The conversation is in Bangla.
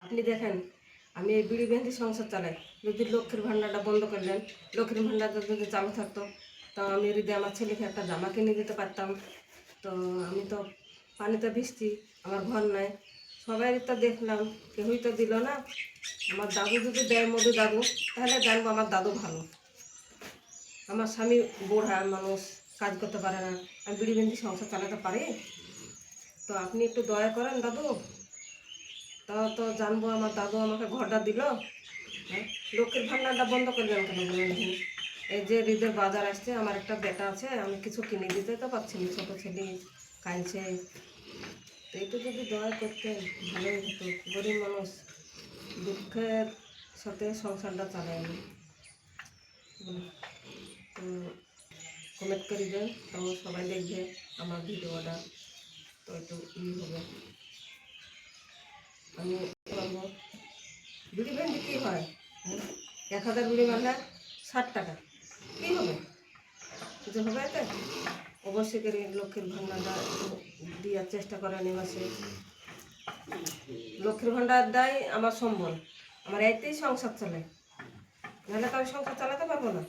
আপনি দেখেন আমি এই বিড়ি বেঁধে সংসার চালাই, যদি লক্ষ্মীর ভাণ্ডারটা বন্ধ করলেন, লক্ষ্মীর ভাণ্ডারটা যদি চালু থাকতো তো আমি যদি আমার ছেলেকে একটা জামা কিনে দিতে পারতাম। তো আমি তো পানিতে ভিজছি, আমার ঘর নাই, সবাই তো দেখলাম, কেউই তো দিল না। আমার দাদু যদি দেয় মধু দাদু, তাহলে জানবো আমার দাদু ভালো। আমার স্বামী বুড়া মানুষ, কাজ করতে পারে না, আমি বিড়ি বেঁধে সংসার চালাতে পারি। তো আপনি একটু দয়া করেন দাদু, তাও তো জানবো আমার দাদু আমাকে ঘরটা দিল। হ্যাঁ, লক্ষ্মীর ভাণ্ডারটা বন্ধ করলেন কেন বলুন দেখি? এই যে ঈদের বাজার আসছে, আমার একটা বেটা আছে, আমি কিছু কিনে দিতে তো পারছি না, ছোটো ছেলে কাঁদছে। তো একটু যদি দয়া করতেন ভালোই হতো, গরিব মানুষ, দুঃখের সাথে সংসারটা চালাই আমি। তো কমেন্ট করে দেন, তো সবাই দেখবে আমার ভিডিওটা, তো একটু হবে। আমি বলবো বিড়ি ভেন্ডি কী হয়? 1000 বিড়ি মারলে 60 টাকা, কী হবে? কিছু হবে এতে? অবশ্যই করে লক্ষ্মীর ভাণ্ডারটা দেওয়ার চেষ্টা করেন এ মাসে। লক্ষ্মীর ভাণ্ডার দেয় আমার সম্বল, আমার এতেই সংসার চলে, নাহলে তো আমি সংসার চালাতে পারবো না।